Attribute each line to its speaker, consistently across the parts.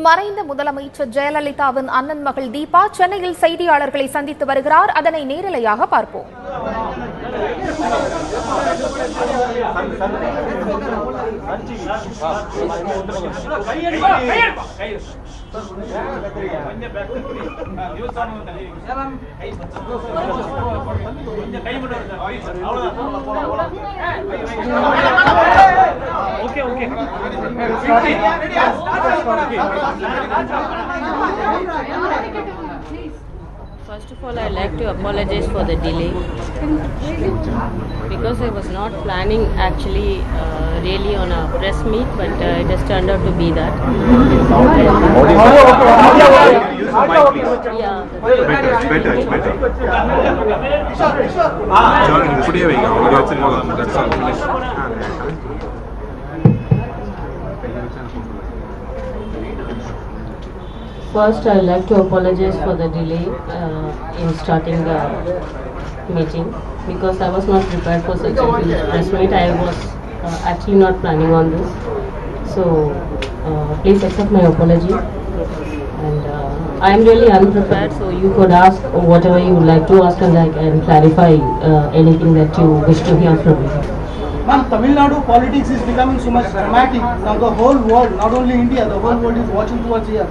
Speaker 1: மறைந்த முதலமைச்சர் ஜெயலலிதாவின் அண்ணன் மகள் தீபா சென்னையில் செய்தியாளர்களை சந்தித்து வருகிறார். அதனை நேரலையாக பார்ப்போம்.
Speaker 2: First of all, I'd like to apologize for the delay because I was not planning actually really on a press meet, but it has turned out to be that. Yeah.
Speaker 3: Better.
Speaker 2: First, I would like to apologize for the delay in starting the meeting because I was not prepared for such a huge press meet. I was actually not planning on this. So, please accept my apology. And I am really unprepared, so you could ask whatever you would like to ask and I can clarify anything that you wish to hear from me.
Speaker 4: Ma'am, Tamil Nadu politics is becoming so much dramatic. Now the whole world, not only India, the whole world is watching towards here.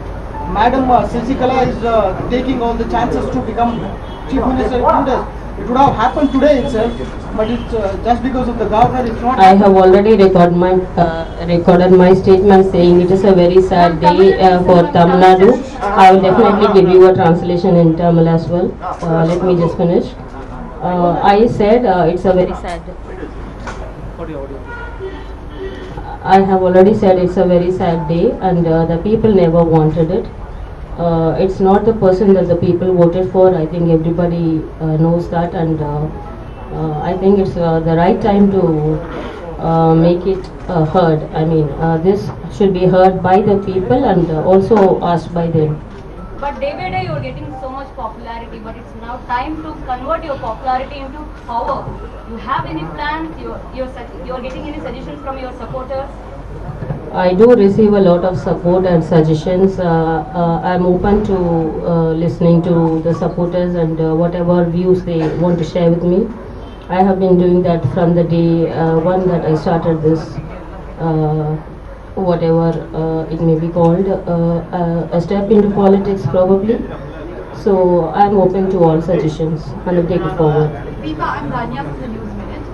Speaker 4: Madam Sasikala is taking all the chances to become Chief Minister. It would have happened today itself, but it's just because of the governor, it's not.
Speaker 2: I have already recorded my statement saying it is a very sad day for Tamil Nadu. I will definitely give you a translation in Tamil as well. Let me just finish. I said it's a very sad day. I have already said it's a very sad day and the people never wanted it. It's not the person that the people voted for. I think everybody knows that, and I think it's the right time to make it heard. I mean, this should be heard by the people and also asked by them.
Speaker 5: But day by day you are getting so much popularity, but it's now time to convert your popularity into power. You have any plans? You're getting any suggestions from your supporters?
Speaker 2: I do receive a lot of support and suggestions. I'm open to listening to the supporters and whatever views they want to share with me. I have been doing that from the day one that I started this, whatever it may be called, a step into politics probably. So I'm open to all suggestions and I'll take it forward.
Speaker 6: Deepa, I'm Rania from the News Minute.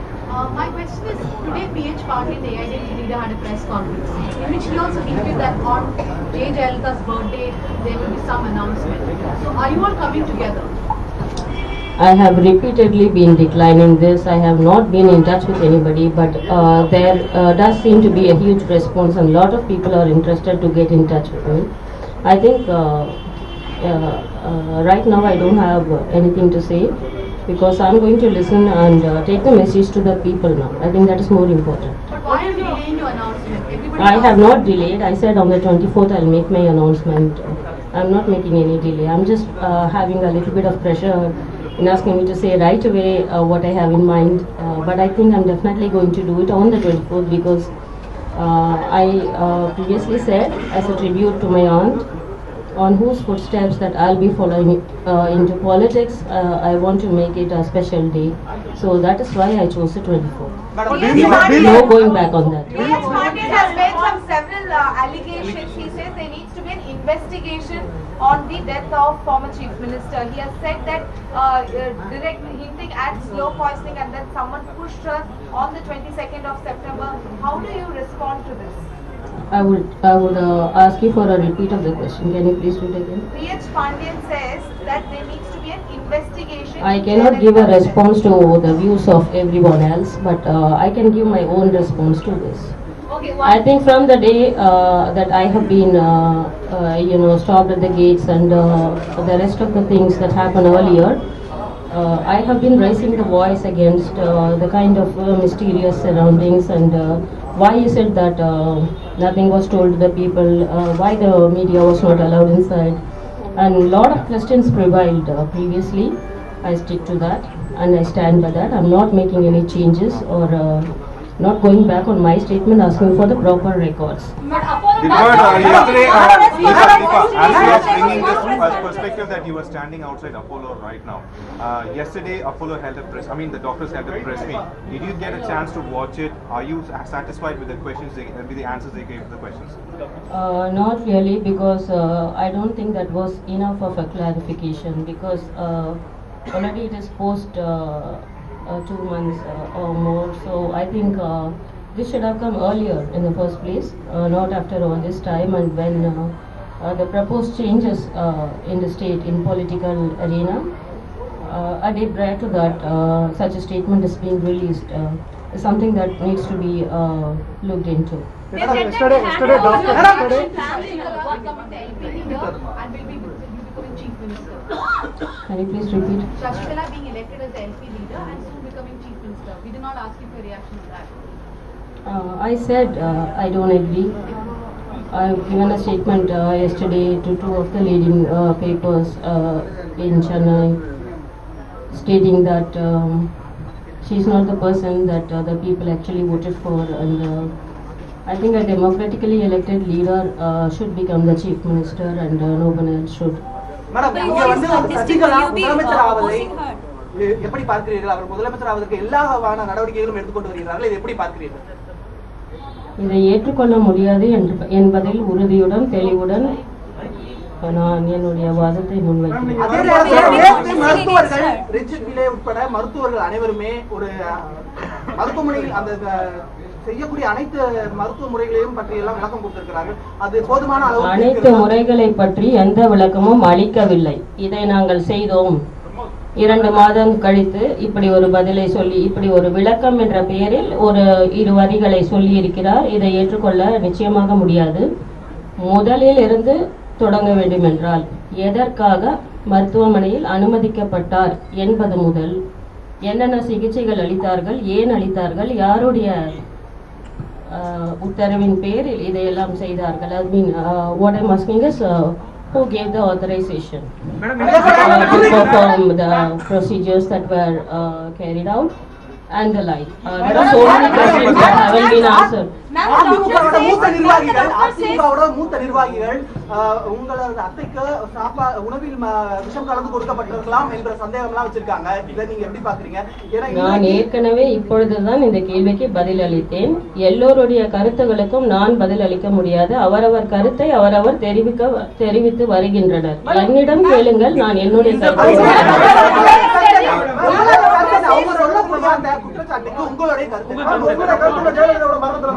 Speaker 6: My question is, today PH Pandey, the AIDMK leader, had a press conference in which he also hinted that on J. Jayalalitha's birthday there will be some announcement. So are you all coming together?
Speaker 2: I have repeatedly been declining this. I have not been in touch with anybody, but there does seem to be a huge response and a lot of people are interested to get in touch with me. I think right now I don't have anything to say because I'm going to listen and take the message to the people now. I think that is more important.
Speaker 6: But why are you delaying your announcement?
Speaker 2: I have not delayed. I said on the 24th I'll make my announcement. I'm not making any delay. I'm just having a little bit of pressure in asking me to say right away what I have in mind. But I think I'm definitely going to do it on the 24th because I previously said as a tribute to my aunt on whose footsteps that I'll be following into politics. I want to make it a special day. So that is why I chose the 24th. No going back on that.
Speaker 7: PH Pandey has made several allegations. He says there needs to be an investigation on the death of former Chief Minister. He has said that direct hinting at slow poisoning and that someone pushed her on the 22nd of September. How do you respond to this?
Speaker 2: I would ask you for a repeat of the question. Can you please do it again?
Speaker 7: PH Pandian says that there needs to be an investigation.
Speaker 2: I cannot give a response to the views of everyone else, but I can give my own response to this.
Speaker 7: Okay,
Speaker 2: I think from the day that I have been, stopped at the gates and the rest of the things that happened earlier, I have been raising the voice against the kind of mysterious surroundings and why is it that nothing was told to the people, why the media was not allowed inside, and a lot of questions prevailed previously. I stick to that and I stand by that. I'm not making any changes or not going back on my statement asking for the proper records.
Speaker 5: But
Speaker 3: Yesterday, as you are bringing this perspective that you are standing outside Apollo right now. Yesterday, Apollo held a press. I mean, the doctors held a press meet. Did you get a chance to watch it? Are you satisfied with the questions, with the answers they gave to the questions?
Speaker 2: Not really, because I don't think that was enough of a clarification, because already it is post 2 months or more. So I think this should have come earlier in the first place, not after all this time, and when the proposed changes in the state in political arena. A day prior to that, such a statement is being released. Is something that needs to be looked into.
Speaker 4: Yesterday,
Speaker 6: Shashikala being becoming chief minister.
Speaker 2: Can you please repeat?
Speaker 6: Shashikala being elected as the LP leader and soon becoming chief minister. We did not ask you for a reaction to that.
Speaker 2: I said I don't agree. I've given a statement yesterday to 2 of the leading papers in Chennai, stating that she's not the person that the people actually voted for, and I think a democratically elected leader should become the chief minister, and no one else should.
Speaker 4: Madam, இங்க வந்து சசிகலா முதலமைச்சர் ஆவதை எப்படி பார்க்கிறீர்கள்? அவர் முதலமைச்சர் ஆவதற்கு எல்லா வகையான நடவடிக்கைகளும் எடுத்துக்கொண்டு வருகிறார்கள். இதை எப்படி பார்க்கிறீர்கள்?
Speaker 2: இதை ஏற்றுக்கொள்ள முடியாது என்பதில் உறுதியுடன் தெளிவுடன் நான் என்னுடைய வாதத்தை முன்வைக்கிறேன்.
Speaker 4: அதே நேரத்தில் மருத்துவர்கள் ரிச்சிட்விலே உட்பட மருத்துவர்கள் அனைவருமே ஒரு மருத்துவமனையில் அந்த செய்யக்கூடிய அனைத்து மருத்துவ முறைகளையும் பற்றி எல்லாம் விளக்கம் கொடுத்திருக்கிறார்கள். அது போதுமான அளவு
Speaker 2: அனைத்து முறைகளை பற்றி எந்த விளக்கமும் அளிக்கவில்லை. இதை நாங்கள் செய்தோம், 2 மாதம் கழித்து இப்படி ஒரு பதிலை சொல்லி, இப்படி ஒரு விளக்கம் என்ற பெயரில் ஒரு 2 வரிகளை சொல்லி இருக்கிறார். இதை ஏற்றுக்கொள்ள நிச்சயமாக முடியாது. முதலில் இருந்து தொடங்க வேண்டும் என்றால் எதற்காக மருத்துவமனையில் அனுமதிக்கப்பட்டார் என்பது முதல், என்னென்ன சிகிச்சைகள் அளித்தார்கள், ஏன் அளித்தார்கள், யாருடைய உத்தரவின் பேரில் இதையெல்லாம் செய்தார்கள். I mean, what I'm asking is who gave the authorization to perform the procedures that were carried out and the like. There are so many questions that haven't been answered.
Speaker 4: அதிமுகவோட மூத்த நிர்வாகிகள் உங்களோட அத்தைக்கு உணவில் விஷம் கலந்து கொடுக்கப்பட்டிருக்கலாம் என்ற சந்தேகம் எல்லாம் வச்சிருக்காங்க. இதை நீங்க எப்படி பாக்குறீங்க?
Speaker 2: நான் ஏற்கனவே இப்பொழுதுதான் இந்த கேள்விக்கு பதில் அளித்தேன். எல்லோருடைய கருத்துகளுக்கும் நான் பதில் அளிக்க முடியாது. அவரவர் கருத்தை அவரவர் தெரிவித்து வருகின்றனர். என்னிடம் கேளுங்கள், நான் என்னுடைய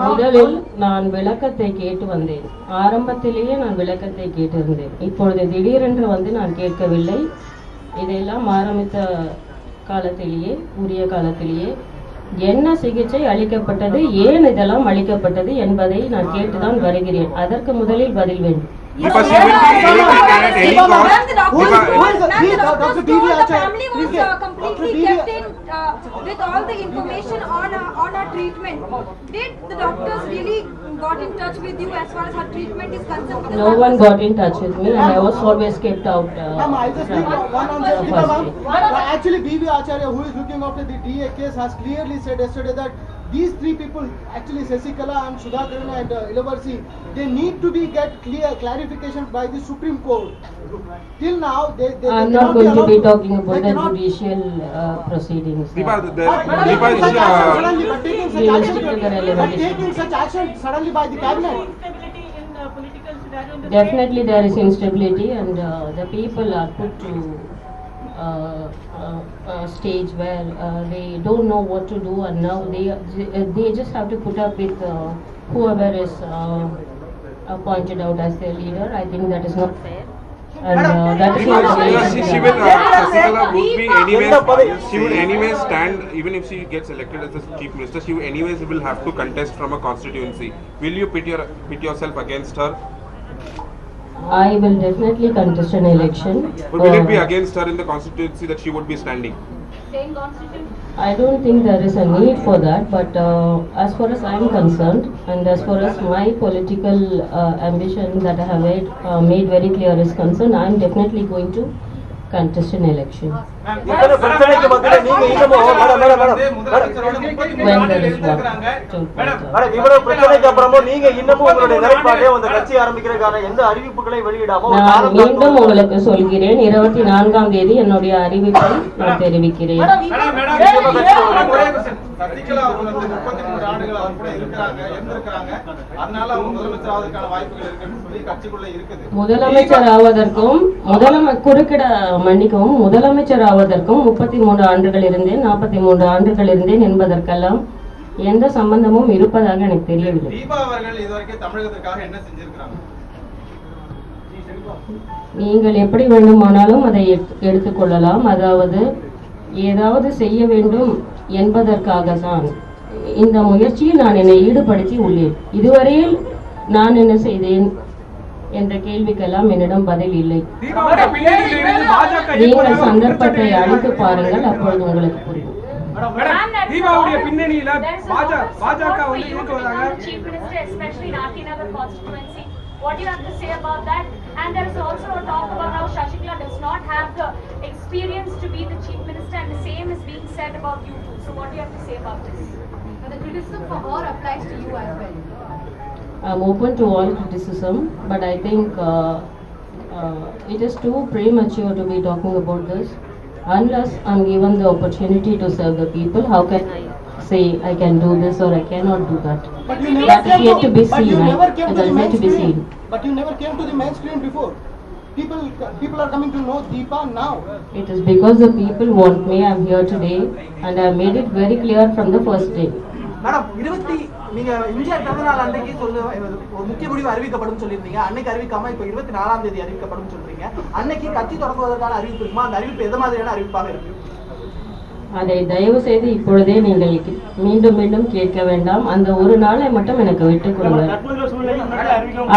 Speaker 2: முதலில் நான் விளக்கத்தை கேட்டு வந்தேன். ஆரம்பத்திலேயே நான் விளக்கத்தை கேட்டிருந்தேன். இப்பொழுது திடீரென்று வந்து நான் கேட்கவில்லை. இதையெல்லாம் ஆரம்பித்த காலத்திலேயே, உரிய காலத்திலேயே என்ன சிகிச்சை அளிக்கப்பட்டது, ஏன் இதெல்லாம் அளிக்கப்பட்டது என்பதை நான் கேட்டுதான் வருகிறேன். அதற்கு முதலில் பதில் வேண்டும்.
Speaker 3: Because she will be anything at any cost.
Speaker 8: The family was completely kept in with all the information on her treatment. Did the doctors really got in touch with you as far as her treatment is concerned?
Speaker 2: No one got in touch with me, and I was always kept out.
Speaker 4: Actually, B.V. Acharya, who is looking after the DA case, has clearly said yesterday that these 3 people, actually Sasikala and Sudhakaran and Ilavarsi, they need to be get clarification by the Supreme Court. Till now, they
Speaker 2: I'm not going to be talking about the judicial proceedings.
Speaker 4: Taking such action suddenly by the cabinet.
Speaker 2: Definitely there is instability, and the people are put to stage where they don't know what to do, and now they just have to put up with whoever is appointed out as their leader. I think that is not fair, and that is not
Speaker 3: Sasikala would be anyways, she would anyways stand, even if she gets elected as the chief minister, she anyways will have to contest from a constituency. Will you pit yourself against her?
Speaker 2: I will definitely contest an election.
Speaker 3: But will it be against her in the constituency that she would be standing?
Speaker 5: Same constitution.
Speaker 2: I don't think there is a need for that, but as far as I am concerned, and as far as my political ambition that I have made very clear is concerned, I am definitely going to contest an election.
Speaker 9: இத்தனை பிரச்சனைக்கு மத்தியில நீங்க இன்னமும்
Speaker 2: When there is one.
Speaker 9: Madam இவ்வளவு பிரச்சனைக்கு அப்புறமும் நீங்க இன்னமும் உங்களுடைய நிலைப்பாட்டே அந்த கட்சி ஆரம்பிக்கிறதுக்கான எந்த அறிவிப்புகளை வெளியிடாம
Speaker 2: நான் மீண்டும் உங்களுக்கு சொல்கிறேன், 24ஆம் தேதி என்னுடைய அறிவிப்பை நான் தெரிவிக்கிறேன்.
Speaker 3: சசிகலா அவர்கள் 33 ஆண்டுகள் அவர் கூட இருக்காங்க இருந்திருக்காங்க, அதனால அவங்க முதலமைச்சர் ஆவதற்கான வாய்ப்புகள் இருக்குன்னு சொல்லி கட்சிக்குள்ள இருக்குது.
Speaker 2: முதலமைச்சர் ஆவதற்கும் முதலமைச்சர் ஆவதற்கும் 33 ஆண்டுகள் இருந்தேன், 43 ஆண்டுகள் இருந்தேன் என்பதற்கெல்லாம் எந்த சம்பந்தமும் இருப்பதாக எனக்கு தெரியவில்லை.
Speaker 3: தீபா அவர்கள் இதுவரைக்கும் தமிழகத்திற்காக என்ன செஞ்சிருக்காங்க?
Speaker 2: நீங்கள் எப்படி வேண்டுமானாலும் அதை எடுத்துக்கொள்ளலாம். அதாவது ஏதாவது செய்ய வேண்டும் என்பதற்காக தான் இந்த முயற்சியில் நான் என்னை ஈடுபடுத்தி உள்ளேன். இதுவரையில் நான் என்ன செய்தேன் என்ற கேள்விக்கெல்லாம் என்னிடம் பதில் இல்லை. நீங்கள் சந்தர்ப்பத்தை அழைத்து பாருங்கள், அப்பொழுது உங்களுக்கு புரியும்.
Speaker 10: தீபாவுடைய பின்னணியில பாஜக வந்து இருக்குவதாக
Speaker 5: Chief Minister, especially in Aartinagar constituency. What do you have to say about that? And there is also a talk about how Shashikala does not have the experience to be the Chief Minister, and the same is being said about you too. So what do you have to say about this?
Speaker 6: The criticism for her applies to you as well.
Speaker 2: I'm open to all criticism, but I think it is too premature to be talking about this. Unless I'm given the opportunity to serve the people, how can I say I can do this or I cannot do that?
Speaker 4: But you never
Speaker 2: That is
Speaker 4: came
Speaker 2: yet to be
Speaker 4: but
Speaker 2: seen.
Speaker 4: you never came to
Speaker 2: That
Speaker 4: the
Speaker 2: is yet to be
Speaker 4: mainstream.
Speaker 2: seen.
Speaker 4: But you never came to the mainstream before. People are coming to know Deepa now.
Speaker 2: It is because the people want me. I'm here today, and I made it very clear from the first day.
Speaker 11: Madam நீங்க எம்ஜிஆர் பிறந்த நாள் அன்னைக்கு ஒரு முக்கிய முடிவு அறிவிக்கப்படும் சொல்லியிருந்தீங்க. அன்னைக்கு அறிவிக்காம இப்ப 24ஆம் தேதி அறிவிக்கப்படும் சொல்றீங்க. அன்னைக்கு கட்சி தொடங்குவதற்கான அறிவிப்பு இருக்குமா? அந்த அறிவிப்பு எந்த மாதிரியான அறிவிப்பாக இருக்கு?
Speaker 2: அதை தயவு செய்து இப்பொழுதே நீங்கள் மீண்டும் கேட்க வேண்டாம். அந்த ஒரு நாளை மட்டும் எனக்கு விட்டுக் கொடுங்கள்.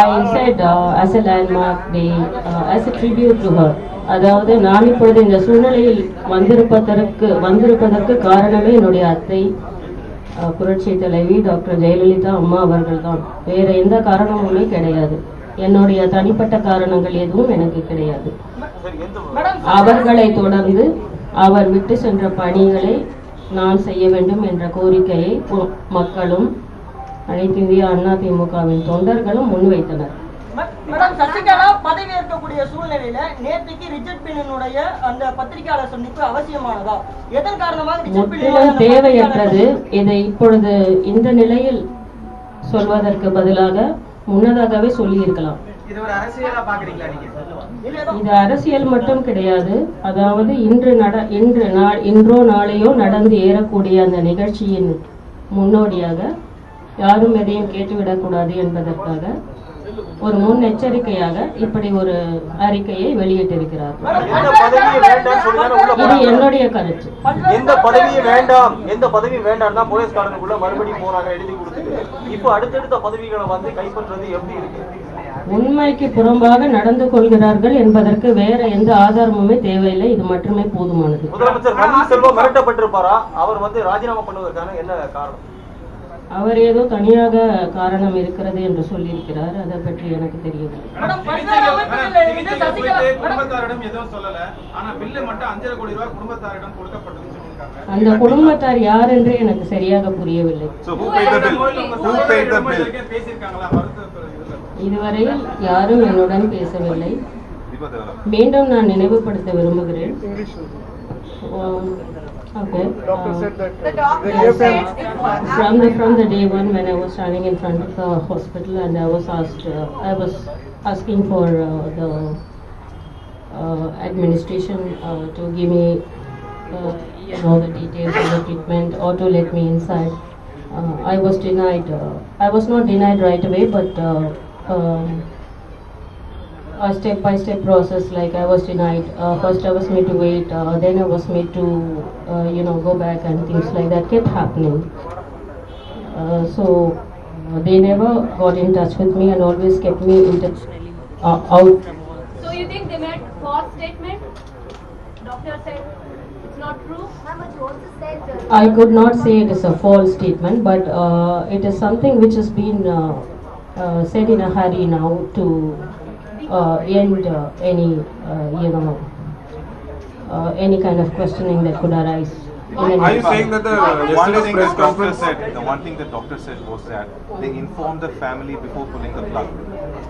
Speaker 2: I said as a landmark day, as a tribute to her. அதாவது நான் இப்பொழுது இந்த சூழ்நிலையில் வந்திருப்பதற்கு காரணமே என்னுடைய அத்தை புரட்சி தலைவி டாக்டர் ஜெயலலிதா அம்மா அவர்கள் தான். வேற எந்த காரணமுமே கிடையாது. என்னுடைய தனிப்பட்ட காரணங்கள் எதுவும் எனக்கு கிடையாது. அவர்களை தொடர்ந்து அவர் விட்டு சென்ற பணிகளை நான் செய்ய வேண்டும் என்ற கோரிக்கையை மக்களும் அனைத்து இந்திய அண்ணா திமுகவின் தொண்டர்களும் முன்வைத்தனர்.
Speaker 12: மேடம், சசிகலா பதவி ஏற்கக்கூடிய சூழ்நிலையில நேற்றுக்கு ரிச்சர்ட் பின்னனுடைய அந்த பத்திரிகையாளர் சந்திப்பு அவசியமானதா? எதன் காரணமாக
Speaker 2: முற்றிலும் தேவையற்றது. இதை இப்பொழுது இந்த நிலையில் சொல்வதற்கு பதிலாக முன்னதாகவே சொல்லி இருக்கலாம். இது அரசியல் மட்டும் கிடையாது. அதாவது இன்றோ நாளையோ நடந்து ஏறக்கூடிய அந்த நிகழ்ச்சியின் முன்னோடியாக யாரும் எதையும் கேட்டுவிடக்கூடாது என்பதற்காக ஒரு முன்னெச்சரிக்கையாக இப்படி ஒரு அறிக்கையை வெளியிட்டிருக்கிறார். இது என்னுடைய கருத்து.
Speaker 9: எந்த பதவி வேண்டாம் தான் போலீஸ்காரனுக்குள்ள மறுபடியும் போறாங்க எழுதி கொடுத்துட்டு. இப்போ அடுத்தடுத்த பதவிகளை வந்து கைப்பற்றது எப்படி இருக்கு?
Speaker 2: உண்மைக்கு புறம்பாக நடந்து கொள்கிறார்கள் என்பதற்கு வேற எந்த ஆதாரமுமே தேவையில்லை. இது மட்டுமே போதுமானது.
Speaker 9: முதலமைச்சர் பன்னீர்செல்வம் மிரட்டப்பட்டிருப்பாரா? அவர் வந்து ராஜினாமா பண்ணுவதற்கான என்ன காரணம்?
Speaker 2: அவர் ஏதோ தனியாக காரணம் இருக்கிறது என்று சொல்லியிருக்கிறார். அதை பற்றி எனக்கு தெரியவில்லை.
Speaker 3: குடும்பத்தாரிடம் எதுவும் சொல்லல, ஆனா பில்லு மட்டும் 5.5 கோடி ரூபாய் குடும்பத்தாரிடம் கொடுக்கப்பட்டதுன்னு சொல்லியிருக்காங்க.
Speaker 2: அந்த குடும்பத்தார் யார் என்று எனக்கு சரியாக புரியவில்லை. இதுவரையில் யாரும் என்னுடன் பேசவில்லை. மீண்டும் நான் நினைவுபடுத்த விரும்புகிறேன். Okay. From the day one, when I was standing in front of the hospital and I was asking for the administration to give me the details of the treatment or to let me inside. I was denied. I was not denied right away, but a step-by-step process. Like I was denied. First I was made to wait. Then I was made to, go back, and things like that kept happening. So they never got in touch with me and always kept me in touch out.
Speaker 5: So you think they made false statement? Doctor said it's not true.
Speaker 2: I could not say it is a false statement, but it is something which has been said in a hurry now to end any any kind of questioning that could arise.
Speaker 13: Are you saying that the yesterday's press conference
Speaker 3: the one thing the doctor said was that they informed the family before pulling the plug?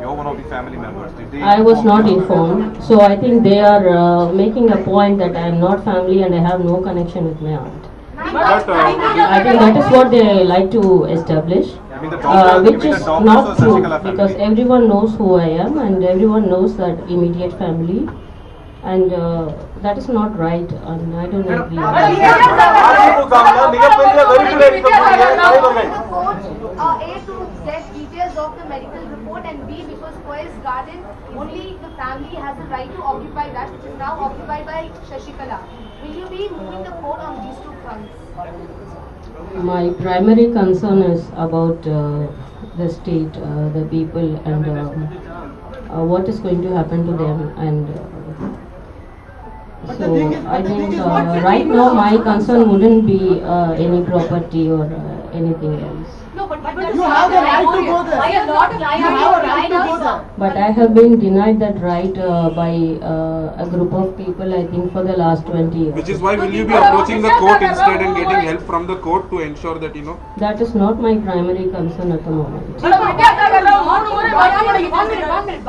Speaker 3: You're one of the family members. Did they
Speaker 2: I was not informed, so I think they are making a point that I am not family and I have no connection with my aunt.
Speaker 13: But,
Speaker 2: I think that is what they like to establish, which is not true, because everyone knows who I am and everyone knows that immediate family, and that is not right, and I don't agree.
Speaker 9: அதிமுகவில் மிகப்பெரிய வெறுப்பில் இருக்கக்கூடிய தலைவர்கள்
Speaker 7: A to Z details of the medical report, and B because Poise Garden only the family has the right to occupy that, which is now occupied by Shashikala. Will you be moving the court on these two fronts?
Speaker 2: My primary concern is about the state, the people, and what is going to happen to them, and so I think right now my concern wouldn't be any property or anything else.
Speaker 7: No, but
Speaker 4: You have the right to go there.
Speaker 7: You have a right to go there.
Speaker 2: But I have been denied that right by a group of people, I think, for the last 20 years.
Speaker 13: which is why will you be approaching the court instead and getting help from the court to ensure that
Speaker 2: That is not my primary concern at the moment.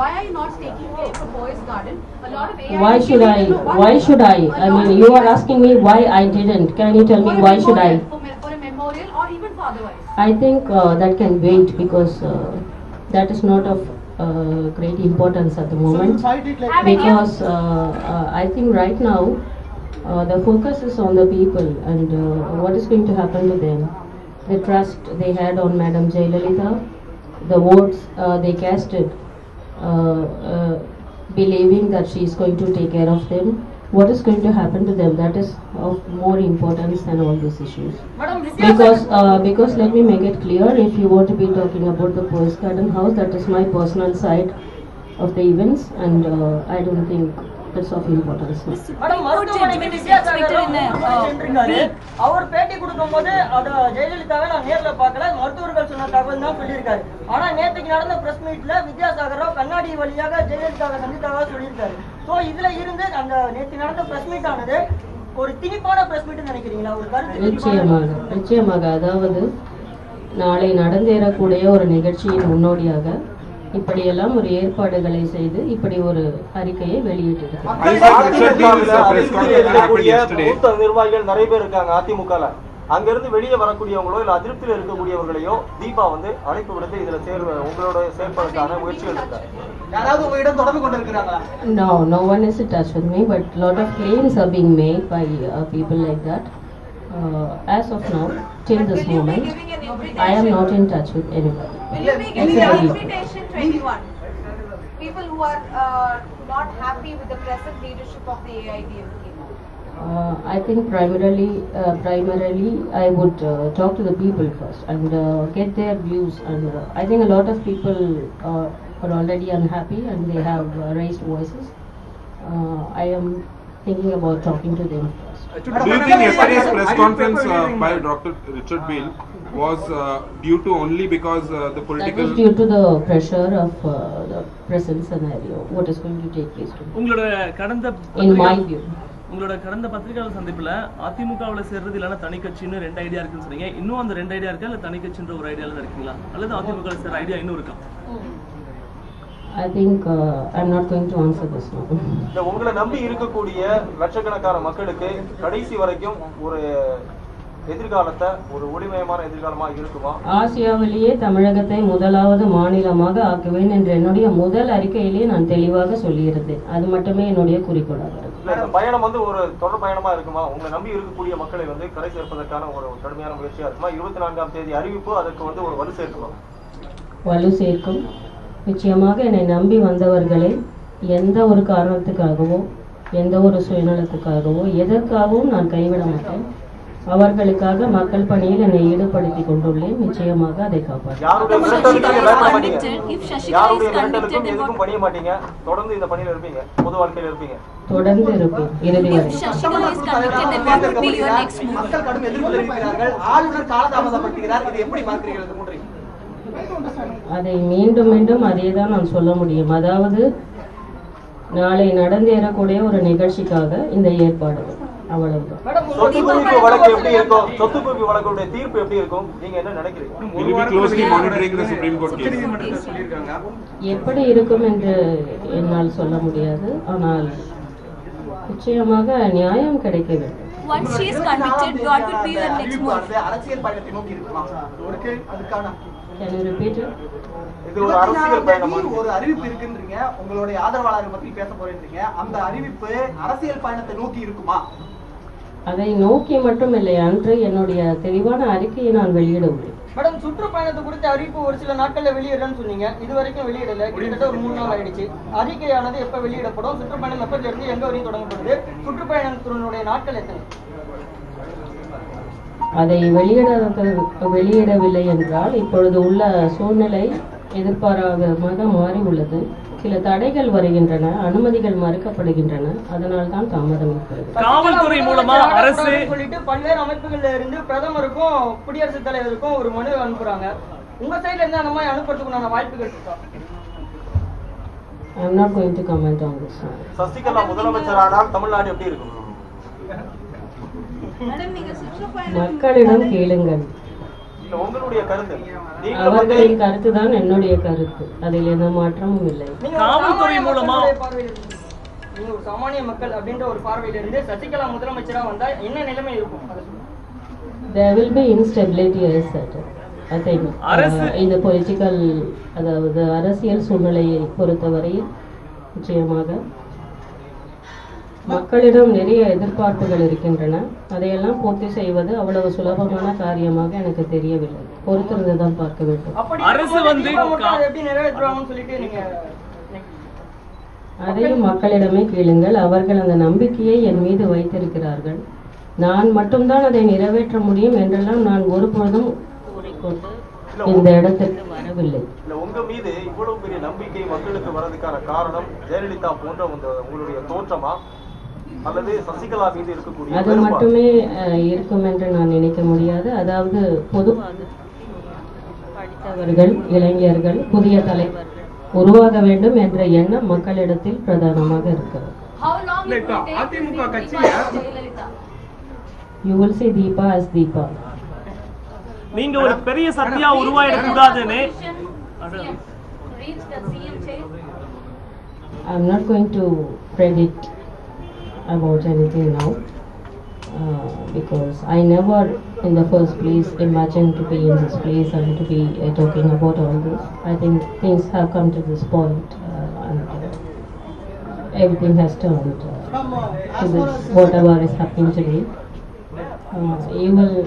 Speaker 6: Why are you not taking care for Poise Garden? A lot of AI.
Speaker 2: Why should I? Why should I? I mean, you are asking me why I didn't. Can you tell me why should I?
Speaker 6: For a memorial or even for otherwise.
Speaker 2: I think that can wait, because that is not of great importance at the
Speaker 4: So you
Speaker 2: moment.
Speaker 4: fight it like
Speaker 2: Because I think right now the focus is on the people and what is going to happen to them. The trust they had on Madam Jayalalitha, the votes they casted, believing that she is going to take care of them. What is going to happen to them? That is of more importance than all these issues. Because let me make it clear, if you want to be talking about the Poise Garden house, that is my personal side of the events, and I don't think it's of importance now.
Speaker 12: Madam, மருத்துவமனைக்கு வித்யாசாகர் சென்றிருக்காரு. அவர் பேட்டி கொடுக்கும்போது அத ஜெயலலிதாவை நான் நேர்ல பார்க்கல, மருத்துவர்கள் சொன்ன தகவல் தான் சொல்லியிருக்காரு. ஆனா நேற்றுக்கு நடந்த பிரஸ் மீட்ல வித்யாசாகர் கண்ணாடி வழியாக ஜெயலலிதாவை சந்தித்ததாக சொல்லியிருக்காரு. சோ இதுல இருந்து அந்த நேற்று நடந்த பிரஸ் மீட் ஆனது ஒரு திணிப்பான பிரஸ் மீட் நினைக்கிறீங்களா? ஒரு கருத்து
Speaker 2: நிச்சயமாக அதாவது நாளை நடந்தேறக்கூடிய ஒரு நிகழ்ச்சியின் முன்னோடியாக இப்படியெல்லாம் ஒரு ஏற்பாடுகளை செய்து இப்படி ஒரு அறிக்கையை வெளியிட்டிருக்கிறார்.
Speaker 9: மூத்த நிர்வாகிகள் நிறைய பேர் இருக்காங்க அதிமுகல. அங்கிருந்து வெளியே வரக்கூடியவங்களோ இல்ல அதிருப்தியில் இருக்கக்கூடியவர்களையோ தீபா அழைப்பு விடுத்து இதுல உங்களோட செயல்பாடுக்கான முயற்சிகள் இருக்காங்க.
Speaker 11: யாராவது உங்களிடம் தொடர்பு கொண்டிருக்கிறாங்களா?
Speaker 2: No one is in touch with me, but lot of claims are being made by people like that. As of now, till this moment, I am not in touch with anybody.
Speaker 7: Will you be giving an invitation to anyone? People who are not happy with the present leadership of the AIDMK?
Speaker 2: I think primarily I would talk to the people first and get their views, and I think a lot of people are already unhappy and they have raised voices. I am thinking about talking to them first.
Speaker 13: Do you think yesterday's press conference by Dr. Richard Beale was due to only because the political...
Speaker 2: That was due to the pressure of the present scenario, what is going to take place tomorrow. In my view.
Speaker 14: உங்களோட கடந்த பத்திரிகையாளர் சந்திப்புல அதிமுகவுல சேர்றது இல்லனா தனி கட்சின்னு ரெண்டு idea இருக்குன்னு சொன்னீங்க. இன்னும் அந்த ரெண்டு ஐடியா இருக்கா இல்ல தனி கட்சின்ற ஒரு ஐடியால தான் இருக்கீங்களா அல்லது அதிமுகவுல சேர ஐடியா இன்னும் இருக்கா?
Speaker 2: I think I'm not going to answer this now.
Speaker 9: உங்களை நம்பி இருக்கக்கூடிய லட்சக்கணக்கான மக்களுக்கு கடைசி வரைக்கும் ஒரு எதிர்காலத்தை ஒரு ஒளிமயமான எதிர்காலமா இருக்குமா?
Speaker 2: ஆசியாவிலேயே தமிழகத்தை முதலாவது மாநிலமாக ஆக்குவேன் என்ற என்னுடைய முதல் அறிக்கையிலே நான் தெளிவாக சொல்லியிருந்தேன். அது மட்டுமே என்னுடைய குறிக்கோளாக இருக்கு.
Speaker 9: இந்த பயணம் ஒரு தொடர் பயணமா இருக்குமா? உங்களை நம்பி இருக்கக்கூடிய மக்களை கரை சேர்ப்பதற்கான ஒரு கடுமையான முயற்சியா இருக்குமா? 24ஆம் தேதி அறிவிப்பு அதற்கு ஒரு வலு சேர்க்குமா?
Speaker 2: வலு சேர்க்கும். நிச்சயமாக என்னை நம்பி வந்தவர்களை எந்த ஒரு காரணத்துக்காகவோ எந்த ஒரு சுயநலத்துக்காகவோ எதற்காகவும் நான் கைவிட மாட்டேன். அவர்களுக்காக மக்கள் பணியில் என்னை ஈடுபடுத்திக் கொண்டுள்ளேன். நிச்சயமாக அதை காப்பாற்றேன். தொடர்ந்து இருப்பேன் இறுதி வரை.
Speaker 11: மக்கள் கடும் எதிர்ப்பு தெரிவிக்கிறார்கள். ஆளுநர் காலதாமதப்படுத்துகிறார். இதை எப்படி பார்க்கிறீர்கள்?
Speaker 2: அதை மீண்டும் மீண்டும் அதே தான் நான் சொல்ல முடியும். அதாவது நாளை நடந்தேறக்கூடிய ஒரு நிகழ்ச்சிக்காக இந்த ஏற்பாடுகள். அவ்வளவுதான்.
Speaker 9: சொத்து குவிப்பு வழக்கு எப்படி இருக்கும்? சொத்து குவிப்பு வழக்குடைய தீர்ப்பு எப்படி இருக்கும்? நீங்க என்ன நினைக்கிறீங்க?
Speaker 13: Will you be closely monitoring the Supreme Court case?
Speaker 2: எப்படி இருக்கும் என்று என்னால் சொல்ல முடியாது. ஆனால் நிச்சயமாக நியாயம் கிடைக்க வேண்டும்.
Speaker 8: Once she is convicted, what would be the next move?
Speaker 11: அரசியல் பயணத்தை நோக்கி இருக்குமா? அதுக்கான
Speaker 2: Can you repeat it?
Speaker 9: இது ஒரு அரசியல் பயணம்.
Speaker 11: ஒரு அறிவிப்பு இருக்குன்றீங்க, உங்களுடைய ஆதரவாளர்கள் பத்தி பேச போறீங்க. அந்த அறிவிப்பு அரசியல் பயணத்தை நோக்கி இருக்குமா?
Speaker 2: அதை நோக்கி மட்டும் இல்லை, அன்று என்னுடைய தெளிவான அறிக்கையை நான் வெளியிட உள்ளேன்.
Speaker 12: மேடம், சுற்றுப்பயணத்தை குறித்த அறிவிப்பு ஒரு சில நாட்கள்ல வெளியிடறேன்னு சொன்னீங்க. இது வரைக்கும் வெளியிடல. கிட்டத்தட்ட ஒரு 3 நாள் ஆயிடுச்சு. அறிக்கையானது எப்ப வெளியிடப்படும்? சுற்றுப்பயணம் எப்ப இருந்து எங்க வரையும் தொடங்கப்படுது? சுற்றுப்பயணத்தினுடைய நாட்கள் எத்தனை?
Speaker 2: அதை வெளியிடவில்லை என்றால் இப்பொழுது உள்ள சூழ்நிலை எதிர்பாராதமாக மாறி உள்ளது. சில தடைகள் வருகின்றன, அனுமதிகள் மறுக்கப்படுகின்றன. அதனால் தான் தாமதம் இருக்கிறது.
Speaker 14: காவல்துறை மூலமா அரசு
Speaker 12: சொல்லிட்டு பல்வேறு அமைப்புகள்ல இருந்து பிரதமருக்கும் குடியரசுத் தலைவருக்கும் ஒரு மனு அனுப்புறாங்க. உங்க சைடுல இருந்து அந்த மாதிரி அனுப்புறதுக்குண்டான வாய்ப்புகள் இருக்கா?
Speaker 2: I am not going to comment on this one.
Speaker 9: Sasikala முதலமைச்சரானால் Tamil Nadu எப்படி இருக்கும்?
Speaker 2: மக்களிடம் கேளுங்கள்.
Speaker 9: உங்களுடைய கருத்து?
Speaker 2: அவர்களின் கருத்து தான் என்னுடைய கருத்து. அதில் எந்த மாற்றமும் இல்லை.
Speaker 14: காவல்துறை மூலமா
Speaker 12: நீங்க ஒரு சாமானிய மக்கள் அப்படின்ற ஒரு பார்வையில இருந்து சசிகலா முதலமைச்சரா வந்தா என்ன நிலைமை இருக்கும்?
Speaker 2: There will be instability as such. I think இந்த பொலிட்டிக்கல், அதாவது அரசியல் சூழ்நிலையை பொறுத்தவரையில் நிச்சயமாக மக்களிடம் நிறைய எதிர்பார்ப்புகள் இருக்கின்றன. அதையெல்லாம் பூர்த்தி செய்வது அவ்வளவு சுலபமான காரியமாக எனக்கு தெரியவில்லை. பொறுத்திருந்துதான் பார்க்க வேண்டும்.
Speaker 14: அரசு வந்து
Speaker 12: எப்படி நிறைவேற்றுவாங்கன்னு சொல்லிட்டு நீங்க
Speaker 2: அதையும் மக்களிடமே கேளுங்கள். அவர்கள் அந்த நம்பிக்கையை என் மீது வைத்திருக்கிறார்கள். நான் மட்டும்தான் அதை நிறைவேற்ற முடியும் என்றெல்லாம் நான் ஒருபொழுதும் கூறிக்கொண்டு இந்த இடத்திற்கு வரவில்லை.
Speaker 9: உங்க மீது இவ்வளவு பெரிய நம்பிக்கை மக்களுக்கு வரதுக்கான காரணம் ஜெயலலிதா போன்ற உங்களுடைய தோற்றமா அல்லது சசிகலா மீது இருக்கக்கூடிய
Speaker 2: அது மட்டுமே இருக்கும் என்று நான் நினைக்க முடியாது. அதாவது பொதுவாக படித்தவர்கள், இளைஞர்கள், புதிய தலைவர்கள் உருவாக வேண்டும் என்ற எண்ணம் மக்களிடத்தில் பிரதானமாக இருக்கிறது.
Speaker 10: அதிமுக கட்சியில
Speaker 2: You will see Deepa as Deepa.
Speaker 14: நீங்க ஒரு பெரிய சக்தியா உருவாயிடக்கூடாதுன்னு
Speaker 2: I'm not going to predict about anything now because I never in the first place imagined to be in this place and to be talking about all this. I think things have come to this point and everything has turned to this, whatever is happening today. You will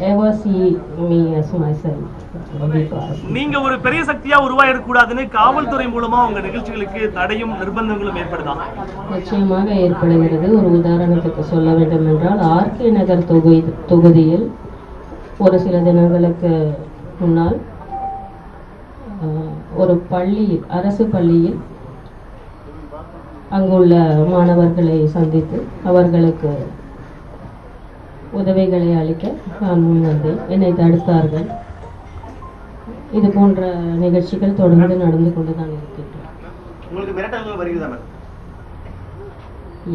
Speaker 2: ever see me as myself.
Speaker 14: நீங்க ஒரு பெரிய சக்தியா உருவாயிடக்கூடாதுன்னு காவல்துறை மூலமா உங்க நிகழ்ச்சிகளுக்கு தடையும் நிர்பந்தங்களும் ஏற்படுதா?
Speaker 2: நிச்சயமாக ஏற்படுகிறது. ஒரு உதாரணத்துக்கு சொல்ல வேண்டும் என்றால் ஆர்கே நகர் தொகுதியில் ஒரு சில தினங்களுக்கு முன்னால் ஒரு பள்ளியில், அரசு பள்ளியில் அங்குள்ள மாணவர்களை சந்தித்து அவர்களுக்கு உதவிகளை அளிக்க நான் முன் வந்தேன். என்னை தடுத்தார்கள். இது போன்ற நிகழ்ச்சிகள் தொடர்ந்து நடந்து கொண்டுதான் இருக்கின்றன.
Speaker 11: உங்களுக்கு மிரட்டல்கள் வருகிறதா?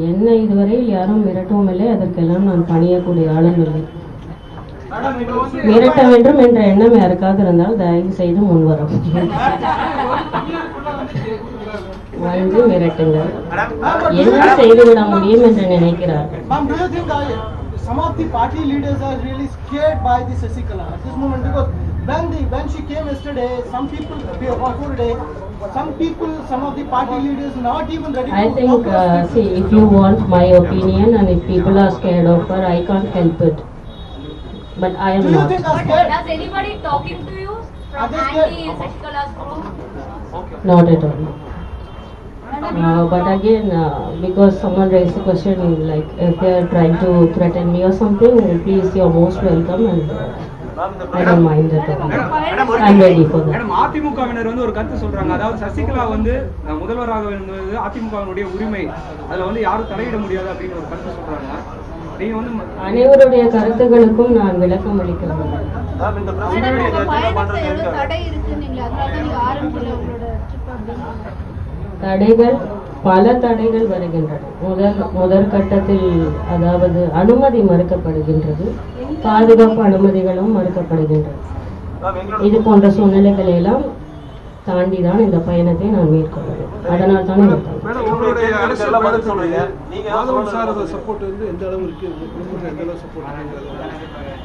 Speaker 2: என்னை இதுவரையில் யாரும் மிரட்டவும் இல்லை. அதற்கெல்லாம் நான் பணியக்கூடிய ஆளும் இல்லை. மிரட்ட வேண்டும் என்ற எண்ணம் யாருக்காக இருந்தால் தயவு செய்து முன்வரும். வந்து மிரட்டுங்கள். என்ன செய்துவிட முடியும் என்று நினைக்கிறார்கள்.
Speaker 4: Some of the party leaders are really scared by the Sasikala at this moment because when she came yesterday, some people some of the party leaders not even ready.
Speaker 2: I think see, if you want my opinion and if people are scared of her, I can't help it. But I am not.
Speaker 5: Does anybody talking to you from anti-Sasikala's group?
Speaker 2: Not at all. But again, because someone raised the question like if they are trying to threaten me or something, please, you are most welcome and I don't mind at all. I'm ready for that.
Speaker 10: Madam, அதிமுகவினர் வந்து ஒரு கருத்து சொல்றாங்க. அதாவது சசிகலா வந்து முதல்வராக என்பது அதிமுகவினுடைய உரிமை, அதுல வந்து யாரும் தலையிட முடியாது அப்படின்னு ஒரு கருத்து சொல்றாங்க. நீங்க வந்து
Speaker 2: அனைவருடைய கருத்துகளுக்கும் நான் விளக்கம் அளிக்கிறேன். தடைகள் பல தடைகள் வருகின்றன. முதல் கட்டத்தில் அதாவது அனுமதி மறுக்கப்படுகின்றது, பாதுகாப்பு அனுமதிகளும் மறுக்கப்படுகின்றது. இது போன்ற சூழ்நிலைகளை எல்லாம் தாண்டிதான் இந்த பயணத்தை நான் மேற்கொள்வேன். அதனால் தான்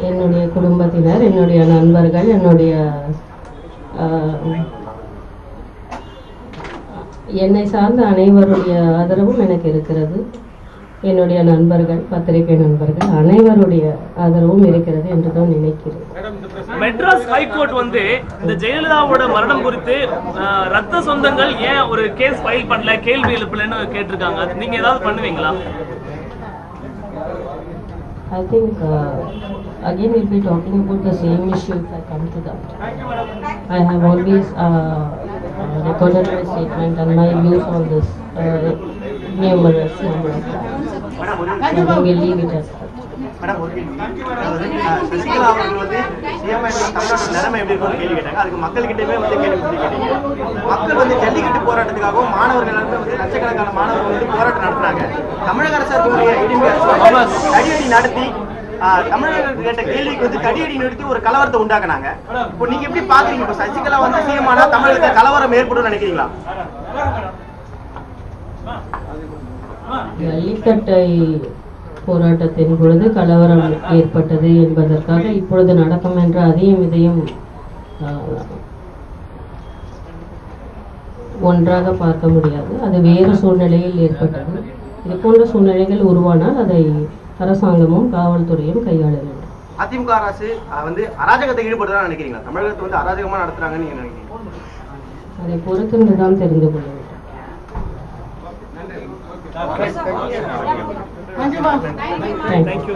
Speaker 2: என்னுடைய குடும்பத்தினர், என்னுடைய நண்பர்கள், என்னுடைய என்னை சார்ந்த அனைவருடைய ஆதரவும் எனக்கு இருக்கிறது. என்னுடைய நண்பர்கள், பத்திரிகை நண்பர்கள் அனைவருடைய ஆதரவும் இருக்கிறது என்று தான் நினைக்கிறேன்.
Speaker 14: மெட்ராஸ் ஹைகோர்ட் வந்து இந்த ஜெயலலிதாவோட மரணம் குறித்து ரத்த சொந்தங்கள் ஏன் ஒரு கேஸ் ஃபைல் பண்ணல, கேள்வி எழுப்பலன்னு கேட்டிருக்காங்க. நீங்க ஏதாவது பண்ணுவீங்களா?
Speaker 2: I think again we'll be talking about the same issue if I come to that. I have always recorded my statement and my views on this numerous number of times. So we will leave it as that.
Speaker 15: Madam, ஒரு கேள்வி. சசிகலா அவர்கள் வந்து CM தமிழ்நாட்டு நிலைமை எப்படி இருக்கும்னு கேள்வி கேட்டாங்க. அதுக்கு மக்கள்கிட்டயுமே வந்து கேள்வி கேட்டீங்க. மக்கள் வந்து ஜல்லிக்கட்டு போராட்டத்துக்காகவும் மாணவர்கள் எல்லாருமே வந்து லட்சக்கணக்கான மாணவர்கள் வந்து போராட்டம் நடத்தினாங்க. தமிழக அரசுடைய தடியடி நடத்தி தமிழர்கள் கேட்ட கேள்விக்கு வந்து தடியடி நிறுத்தி ஒரு கலவரத்தை உண்டாக்குனாங்க. இப்போ நீங்க எப்படி பாக்குறீங்க? இப்போ சசிகலா வந்து சிஎம் ஆனா தமிழகத்தில் கலவரம் ஏற்படும் நினைக்கிறீங்களா?
Speaker 2: ஜல்லிக்கட்டை போராட்டத்தின் பொழுது கலவரம் ஏற்பட்டது என்பதற்காக இப்பொழுது நடக்கும் என்ற அதையும் இதையும் ஒன்றாக பார்க்க முடியாது. அது வேறு சூழ்நிலையில் ஏற்பட்டது. இது போன்ற சூழ்நிலைகள் உருவானால் அதை அரசாங்கமும் காவல்துறையும் கையாள வேண்டும்.
Speaker 15: அதிமுக அரசு வந்து அராஜகத்தை ஈடுபடுறதா நினைக்கிறீங்களா? தமிழகத்தை வந்து அராஜகமா நடத்துறாங்கன்னு நீங்க நினைக்கிறீங்க?
Speaker 2: அதை பொறுத்திருந்துதான் தெரிந்து கொள்ள வேண்டும்.
Speaker 4: Thank you, ma'am.
Speaker 2: Thank you.